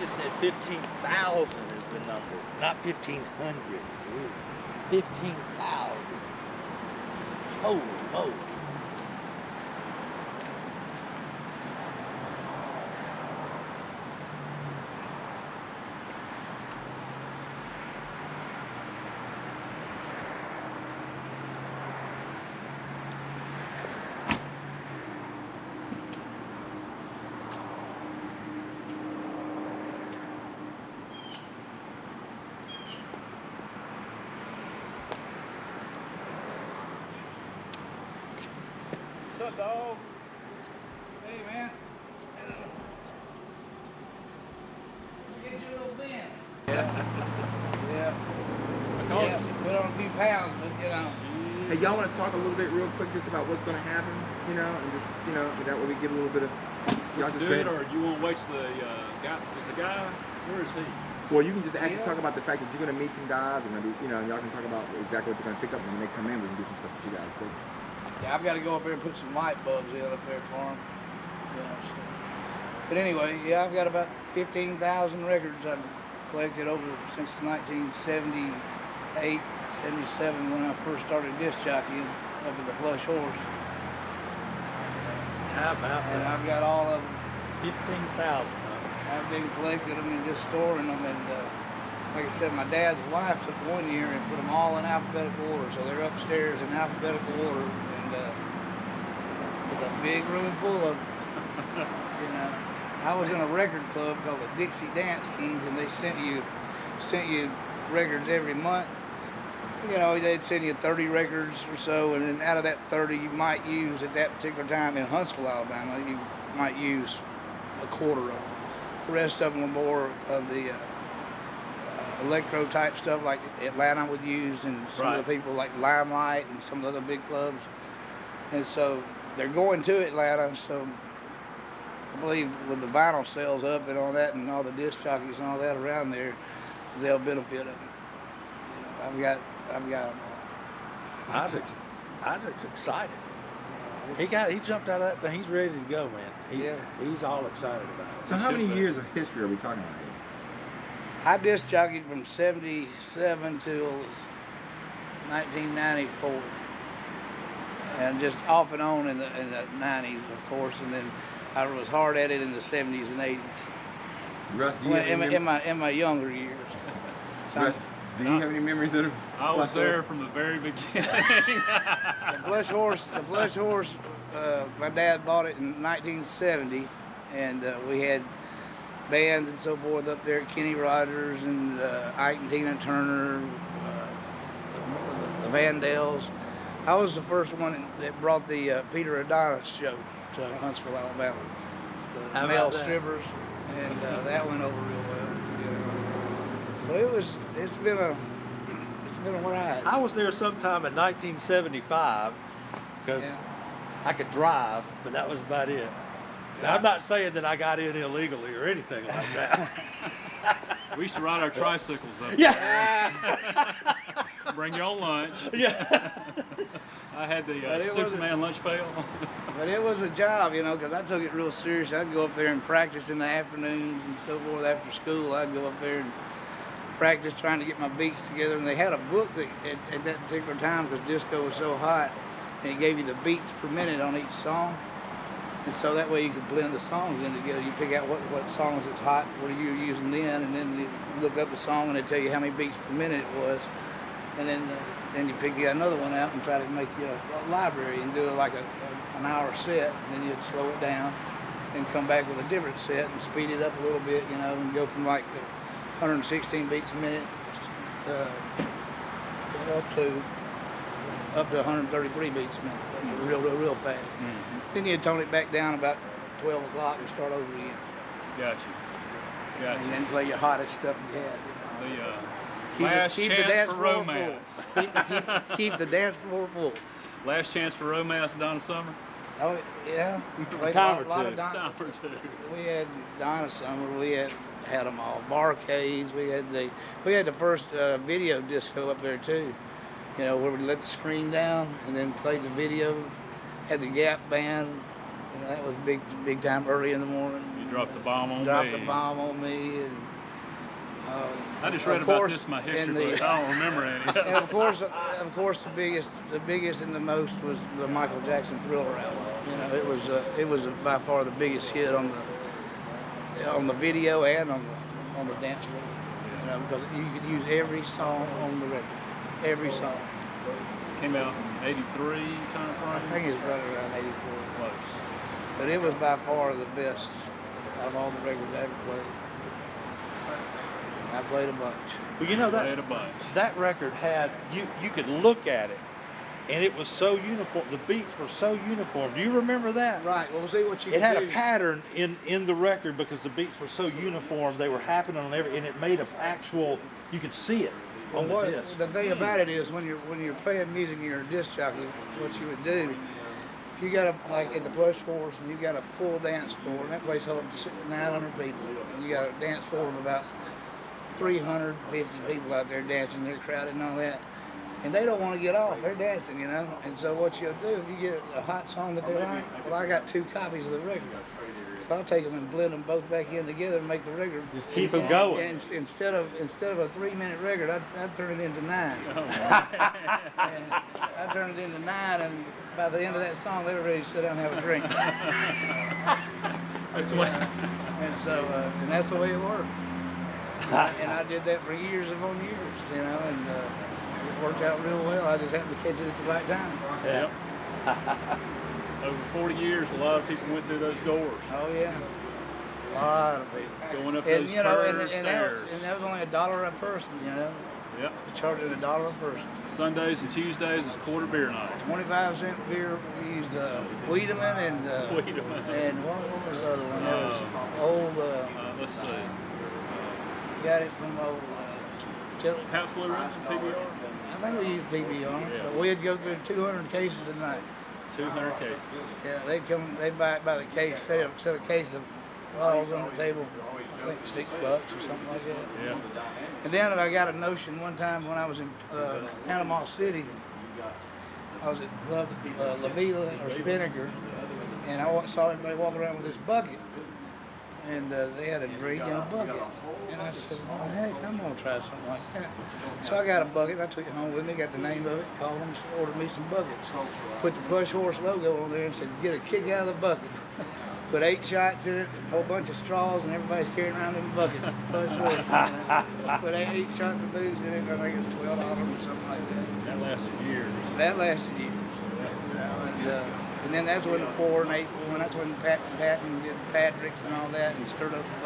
just said 15,000 is the number, not 1,500. 15,000. Holy moly. What's up, dog? Hey, man. Get you a little bend. Yeah. Put on a few pounds, but you know. Hey, y'all want to talk a little bit real quick just about what's going to happen, you know, and just, you know, that way we get a little bit of, y'all just Do go it, ahead. or you want to wait till the guy, is the guy, where is he? Well, you can just actually talk about the fact that you're going to meet some guys, and maybe, you know, y'all can talk about exactly what they're going to pick up, and when they come in, we can do some stuff with you guys, too. Yeah, I've got to go up there and put some light bulbs in up there for them. Yeah, so. But anyway, yeah, I've got about 15,000 records I've collected over since 1978, 77 when I first started disc jockeying up at the Plush Horse. How about And that? I've got all of them. 15,000. I've been collecting them and just storing them, and like I said, my dad's wife took one year and put them all in alphabetical order, so they're upstairs in alphabetical order, and it's a big room full of them. You know, I was in a record club called the Dixie Dance Kings, and they sent you records every month. You know, they'd send you 30 records or so, and then out of that 30, you might use at that particular time in Huntsville, Alabama, you might use a quarter of them. The rest of them were more of the electro type stuff like Atlanta would use, and some of the people like Limelight and some of the other big clubs. And so they're going to Atlanta, so I believe with the vinyl sales up and all that, and all the disc jockeys and all that around there, they'll benefit of it. You know, I've got them all. Isaac's excited. He jumped out of that thing. He's ready to go, man. He's all excited about it. So how many years of history are we talking about here? I disc jockeyed from 77 till 1994, and just off and on in the 90s, of course, and then I was hard at it in the 70s and 80s. Russ, do you have any in my younger years. Russ, do you have any memories of I was there from the very beginning. The Plush Horse, my dad bought it in 1970, and we had bands and so forth up there, Kenny Rogers and Ike and Tina Turner, the Vandals. I was the first one that brought the Peter Adonis show to Huntsville, Alabama. The male strippers, and that went over real well. You know. So it's been a ride. I was there sometime in 1975 because I could drive, but that was about it. Now, I'm not saying that I got in illegally or anything like that. We used to ride our tricycles up Yeah. there. Bring your own lunch. Yeah. I had the Superman lunch pail. But it was a job, you know, because I took it real serious. I'd go up there and practice in the afternoons and so forth after school. I'd go up there and practice trying to get my beats together. And they had a book that, at that particular time, because disco was so hot, and it gave you the beats per minute on each song. And so that way you could blend the songs in together. You pick out what songs it's hot, what are you using then, and then you look up the song and they tell you how many beats per minute it was. And then you pick another one out and try to make you a library and do it like an hour set. And then you'd slow it down and come back with a different set and speed it up a little bit, you know, and go from like 116 beats a minute up to 133 beats a minute, real fast. Mm-hmm. Then you'd tone it back down about 12 o'clock and start over again. Gotcha. And then play your hottest stuff you had. You know. The last chance for romance. Keep the dance floor full. Last chance for romance, Donna Summer. Oh yeah, played Time a lot or of two. Time or two. We had Donna Summer. We had them all. Barcades. We had the first video disco up there too. You know, where we let the screen down and then played the video. Had the Gap band. You know, that was big time early in the morning. Dropped the bomb on Dropped me. the bomb on me, and I just read about this in my history book. I don't remember any. and of course, the biggest and the most was the Michael Jackson Thriller album. You know, it was by far the biggest hit on the video and on the dance floor. You know, because you could use every song on the record, every song. Came out in '83 time I frame. think it's right around '84. Close. But it was by far the best out of all the records I ever played. I played a bunch. Well, you know Played a bunch. that record had you could look at it, and it was so uniform. The beats were so uniform. Do you remember that? Right. Well, see what you. It had do. a pattern in the record because the beats were so uniform. They were happening on every, and it made an actual. You could see it on the disc. The thing about it is when you're playing music and you're a disc jockey, what you would do, if you got like at the Plush Force and you got a full dance floor, and that place holds 900 people, and you got a dance floor of about 350 people out there dancing, they're crowded and all that, and they don't want to get off. They're dancing, you know. And so what you'll do, if you get a hot song that they like, well, I got 2 copies of the record. So I'll take them and blend them both back in together and make the record. Just keep them going. And instead of a 3-minute record, I'd turn it into 9. Oh, And I turned it into 9, and by the end of that song, they were ready to sit down and have a drink. That's what. And so, and that's the way it worked. And I did that for years upon years, you know, and it worked out real well. I just happened to catch it at the right time. Yep. Over 40 years, a lot of people went through those doors. Oh yeah, a lot of people. Going up And those you know, curved and stairs. that was only $1 a person, you know. Yep. They charged it $1 a person. Sundays and Tuesdays is quarter beer night. 25-cent beer. We used Wiedemann and Wiedemann. and what was the other one? That was old. Let's see. Got it from old. House Blue Ridge and PBR. I think we used PBR. Yeah. So we'd go through 200 cases a night. 200 cases. Yeah, they'd buy it by the case, set a case of bottles on the table for, I think, $6 or something like that. Yeah. And then I got a notion one time when I was in Panama City. I was at La Villa or Spinnaker, and I saw everybody walking around with this bucket. And they had a drink in a bucket. And I said, well, heck, I'm going to try something like that. So I got a bucket, I took it home with me, got the name of it, called them, ordered me some buckets. Put the Plush Horse logo on there and said, get a kick out of the bucket. Put 8 shots in it, a whole bunch of straws, and everybody's carrying around them buckets. Plush Horse. You know. Put 8 shots of booze in it, I think it was $12 or something like that. That lasted years. That lasted years. You know, and then that's when the 4 and 8 won. That's when Patton did Patrick's and all that, and stirred up a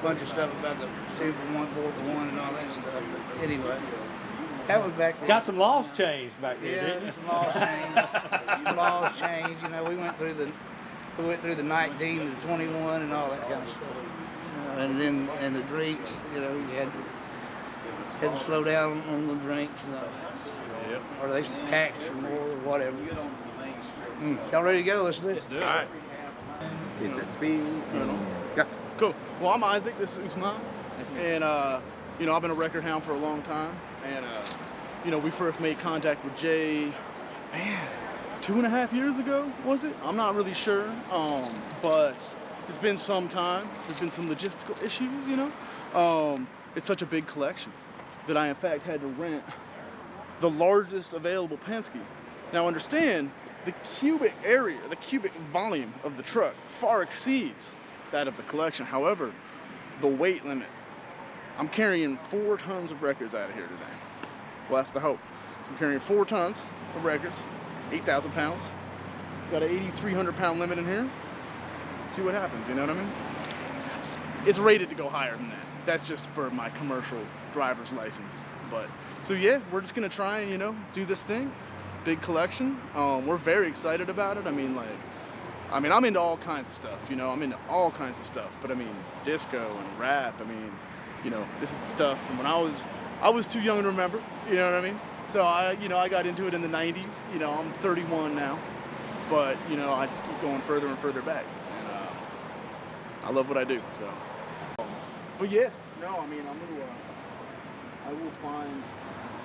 bunch of stuff about the 2 for 1, 4 for 1, and all that stuff. But anyway, that was back then. Got some laws changed back then, Yeah, didn't you? some laws changed. Some laws changed. You know, we went through the 19 to 21 and all that kind of stuff. You know, and then the drinks. You know, you had to slow down on the drinks and all that. Yep. Or they taxed you more or whatever. Y'all ready to go? Let's do it. Let's do it. All right. It's at speed. Yeah. Cool. Well, I'm Isaac. This is Usman. And, you know, I've been a record hound for a long time. And, you know, we first made contact with Jay, man, 2.5 years ago, was it? I'm not really sure. But it's been some time. There's been some logistical issues, you know. It's such a big collection that I, in fact, had to rent the largest available Penske. Now, understand, the cubic area, the cubic volume of the truck far exceeds that of the collection. However, the weight limit, I'm carrying 4 tons of records out of here today. Well, that's the hope. So I'm carrying 4 tons of records, 8,000 pounds. Got an 8,300 pound limit in here. See what happens, you know what I mean? It's rated to go higher than that. That's just for my commercial driver's license. But, so yeah, we're just gonna try and, you know, do this thing. Big collection. We're very excited about it. I mean, I'm into all kinds of stuff, you know. I'm into all kinds of stuff. But I mean, disco and rap. I mean, you know, this is the stuff from when I was too young to remember. You know what I mean? So I got into it in the '90s. You know, I'm 31 now, but you know, I just keep going further and further back. And I love what I do. So, but yeah, no, I mean, I will find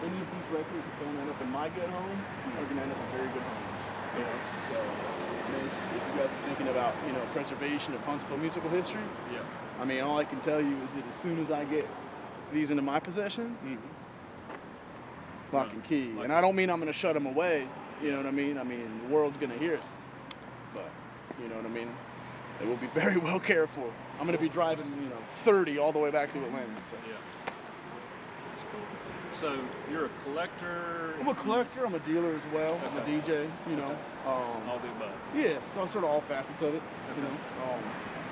any of these records that don't end up in my good home are gonna end up in very good homes. You know, so I mean, if you guys are thinking about, you know, preservation of Huntsville musical history, Yeah. I mean, all I can tell you is that as soon as I get these into my possession, lock and key. And I don't mean I'm going to shut them away. You know what I mean? I mean, the world's going to hear it. But, you know what I mean? They will be very well cared for. I'm going to be driving, you know, 30 all the way back to Atlanta. So. Yeah. That's cool. So you're a collector? I'm a collector. I'm a dealer as well. I'm a DJ, you know. All the above. Yeah, so sort of all facets of it, you know.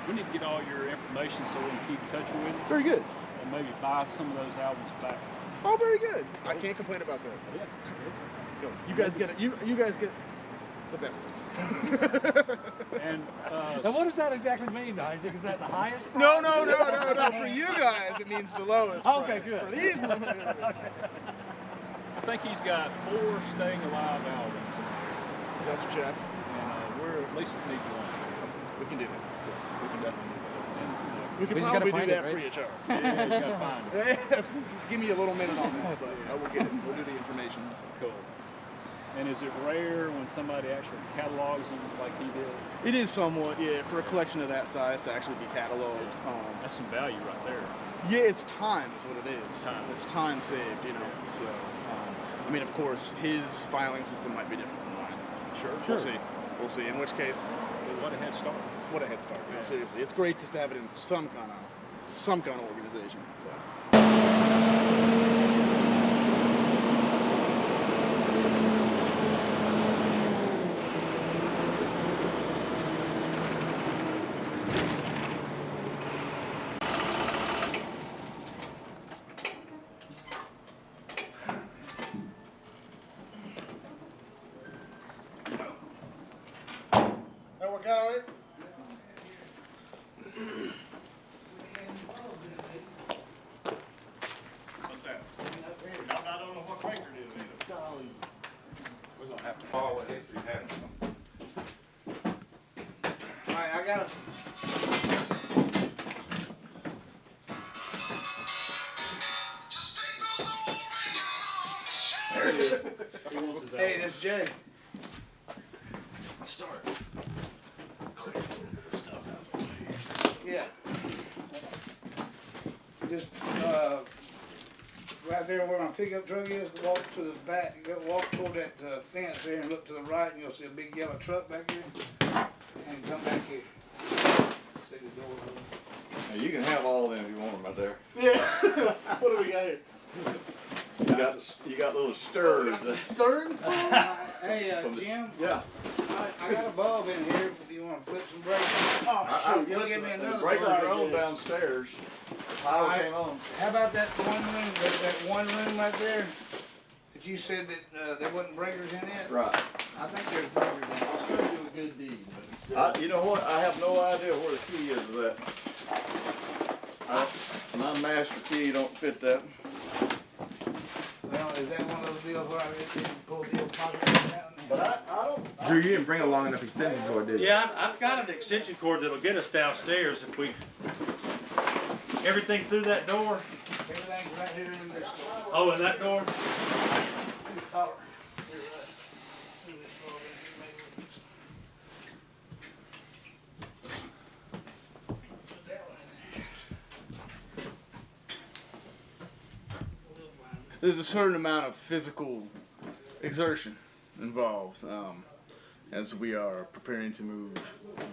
We need to get all your information so we can keep in touch with you Very good. and maybe buy some of those albums back. Oh, very good. I can't complain about that. So. Yeah. You guys get it. You guys get the best price. And Now, what does that exactly mean, Isaac? Is that the highest price? No. For you guys, it means the lowest. Okay, price. good. For these, I think he's got 4 Staying Alive albums. that's what you have. And we're at least need one. We can do that. We can definitely do that. And, We can We just gotta probably do find that it, right? free of charge. yeah, you gotta find it. Give me a little minute on that, but I will get it. We'll do the information. So. Cool. And is it rare when somebody actually catalogs them like he did? It is somewhat, yeah, for a collection of that size to actually be cataloged. That's some value right there. Yeah, it's time is what it is. Time. It's time saved, you know. So, I mean, of course, his filing system might be different from mine. Sure. We'll see. We'll see. In which case, But what a head start. what a head start. You know, seriously, it's great just to have it in some kind of organization. So. That work out all right? What's that? I don't know what record it is either. We're gonna have to Follow what history has. All right, I got it. There it is. He wants his Hey, this is Jay. start. Clear the stuff out. Yeah. Just right there where my pickup truck is, walk to the back, walk toward that fence there and look to the right, and you'll see a big yellow truck back there. And come back here. See the door open. Now, you can have all of them if you want them right there. Yeah. What do we got here? You got little stirs. Stearns? Hey, From the- Jim, Yeah. I got a bulb in here if you want to flip some brakes. Oh, shoot. You'll give me The another breakers bulb. are on downstairs. The power came on. How about that one room, that one room right there? That you said that there wasn't breakers in it? Right. I think there's breakers in it. I'll show you a good deed, but it's still. You know what? I have no idea where the key is of that. My master key don't fit that. Well, is that one of those deals where I just pull the old pocket out? But I don't. Drew, you didn't bring a long enough extension cord, did you? Yeah, I've got an extension cord that'll get us downstairs if we. Everything through that door? Everything's right here in this store. Oh, in that door? Through the collar. Here, right. Through this door right here, maybe. Put that one in there. There's a certain amount of physical exertion involved as we are preparing to move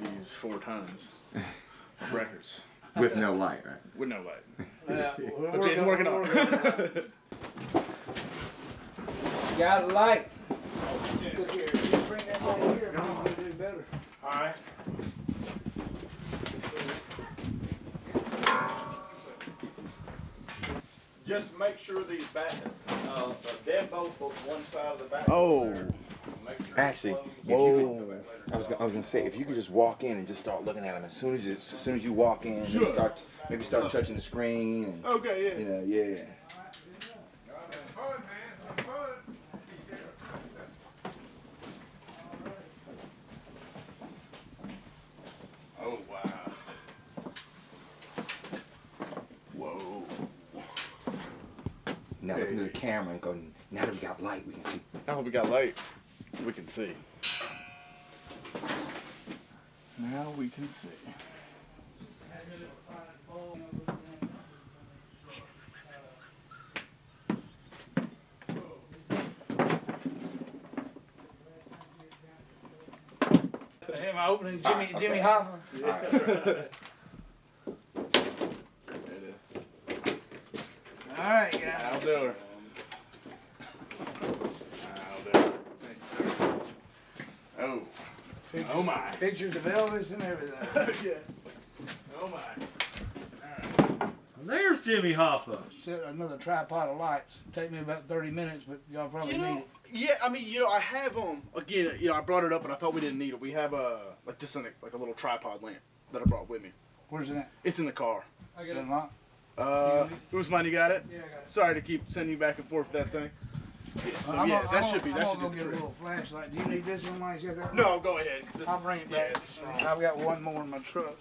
these 4 tons of records With no light, right? with no light. Yeah, But Jay's working on it. Got a light. Look here, you bring that over here, maybe we'll do better. Alright. Just make sure these back, dead bolts on one side of the back. Oh. Make sure Actually, it's if you closed. could, I was gonna say, if you could just walk in and just start looking at them as soon as you walk in, Sure. maybe start touching the screen and Okay, yeah. you know, yeah. Oh, wow. Whoa. Now looking to the camera and go, now that we got light, we can see. Now we got light, we can see. Now we can see. Am I opening Jimmy Hoffa? All right, guys. I'll do her. Oh. Oh my. Pictures of Elvis and everything. Yeah. Oh my. There's Jimmy Hoffa. Set another tripod of lights. Take me about 30 minutes, but y'all probably need it. Yeah, I mean, I have again, I brought it up, but I thought we didn't need it. We have like a little tripod lamp that I brought with me. Where's it at? It's in the car. I got it unlocked. Who's mine? You got it? Yeah, I got it. Sorry to keep sending you back and forth with that thing. Yeah, so yeah, that should be I'm the gonna get a trick. little flashlight. Do you need this one, Mike? No, go ahead. 'Cause this I'll is- bring it yeah, back. it's strong. I've got one more in my truck.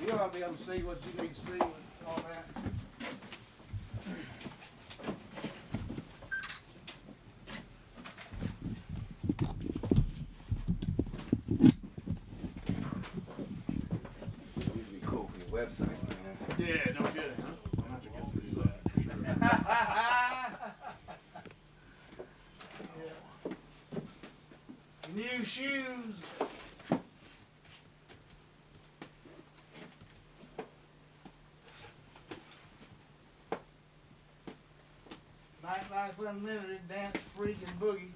You'll all be able to see what you need to see with all that. Needs to be cool for your website, man. Yeah, no kidding. I'm gonna have to get some of that for sure. New shoes. Nightlife Unlimited, dance, freak, and boogie.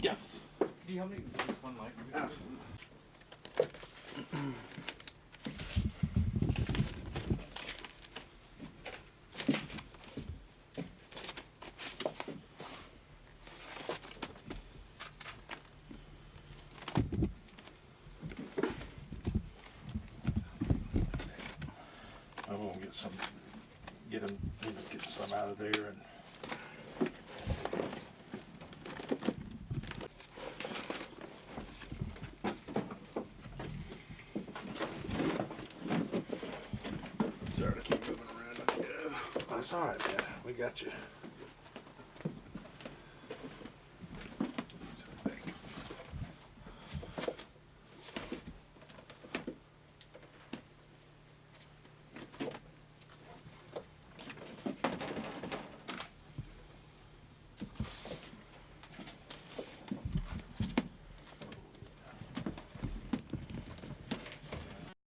Yes. Do you have any just one mic? Absolutely. I'm gonna get some out of there and. Sorry to keep moving around. That's all right, man. We got you.